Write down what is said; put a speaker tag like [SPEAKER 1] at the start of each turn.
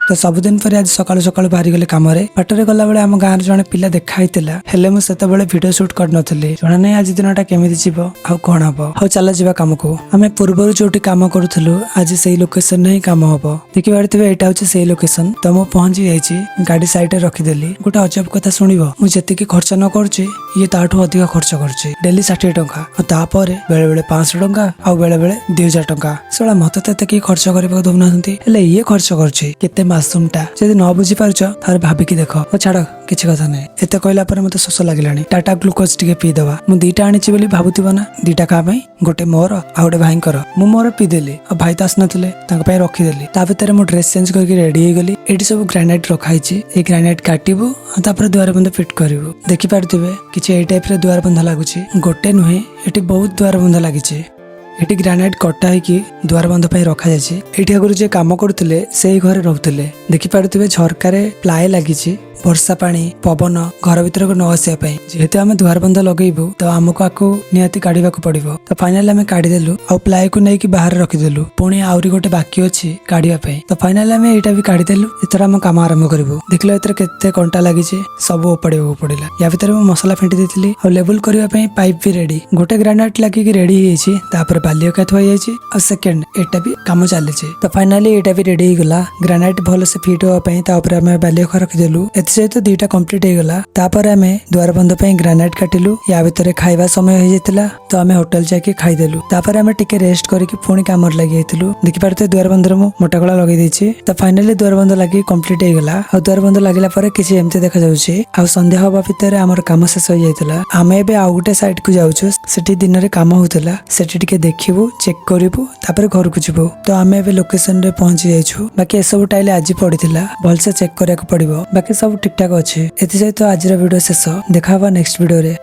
[SPEAKER 1] तो सबुदिन पर आज सकाळु सकाळु बाहरी गले काम रे बाटरे गला बेले आम गाँव जने पिला देखाइतिला हेले मु सेते बेले वीडियो शूट कर नथली जणा नै आज दिनटा केमिति जीवो आ कोन हबो हो चला जीवा काम को आमे पूर्वरु जोटी काम करूथलु आज सेही लोकेशन नै काम हबो देखि बारथिबे एटा होचे सेही लोकेशन त मु पहुंची जाईची गाड़ी साइड रे रखि देली गोटे अजब कथा सुनिबो मु जति की खर्च न करची ये ताठू अधिक खर्च करची डेली 60 टंका आ तापरे बेले बेले 500 टंका आ बेले बेले 2000 टंका सोला मते तते की खर्च करबा दोनाहंती हेले ये खर्च करची केते मासूमटा जदि न बुझी पारछ थारे भाबिकी देख ओ छाड़ किछि कथा नै एते कहला पर मते शोष लागिलानी टाटा ग्लूकोज टिके पी दवा मु दीटा आनिछि बोली भाबुथिबो ना दीटा का भाई गोटे मोर आ गोटे भाई कर मु मोर पी देली आ भाई तास नथिले तांग पय रखि देली ता भीतर मु ड्रेस चेंज करके रेडी हे गेली एटी सब ग्रेनाइट रखाइछि ए ग्रेनाइट काटिबो आ तापर द्वार बंद फिट करिवो देखि पारथिबे किछि ए टाइप रे द्वार बंद लागुछि गोटे नुहे एटी बहुत द्वार बंद लागिछि एटी ग्रेनाइट कटा है कि द्वार बंध पे रखा जाए एटी आगु जे काम करते से घरे रोते देखि पारुथिबे झरकारे प्लाय लागिछि वर्षा पानी पवन घर भीतर को न आसिया जेहेतु आम द्वार बंध लगेबू तो आमको आकु निहाती काढ़ा पड़ो तो फाइनाली आम काढ़ीदेलु आ प्लाय को नहीं बाहर रखिदेलु पुणी आहरी गोटे बाकी अच्छी काढ़ापी तो फाइनाली आम यहाँ भी काढ़ीदेलु एथर आम कम आरंभ करूँ देखल एथर केते कंटा लगी सब ओपाड़ा पड़ा या भीतर मसला फेंटी देती और लेवल करने पाइप भी रेडी गोटे ग्रेनाइट लगिक रेडी होपर बाली अका थुआ और सेकेंड एटा भी कम चली तो फाइनाली एटा भी रेडी होगा ग्रेनाइट भल से फिट होगापी आम बाली अका रखिदेलु सहित दुईटा कंप्लीट हो गला तापर आमे द्वार बंध पे ग्रेनाइट काटिलु या भीतर खाइबा समय हो जाइतिला तो आमे होटल जाके खाइदेलु तापर आमे टिके रेस्ट करके पुणी काम लगी जाइतिलु देखि पारते द्वार बंध रे मु मोटा गला लगे देछि तो फाइनली द्वार बंध लगी कंप्लीट हो गला और द्वार बंध लागिला परे किछि एमते देखा जाउछि आ संध्या होबा भीतर हमर काम शेष हो जाइतिला आमे एबे आ गोटे साइड को जाउछु सेठी दिन रे काम होतला सेठी टिके देखिबु चेक करिबु तापर घर को जिबु तो आमे एबे लोकेशन रे पहुंची जाइछु बाकी ए सब टाइल आज पड़िथिला भल से चेक करया को पड़िबो बाकी सब ठीक ठाक अच्छे एथि सहित आज वीडियो शेष देखा नेक्स्ट वीडियो रे।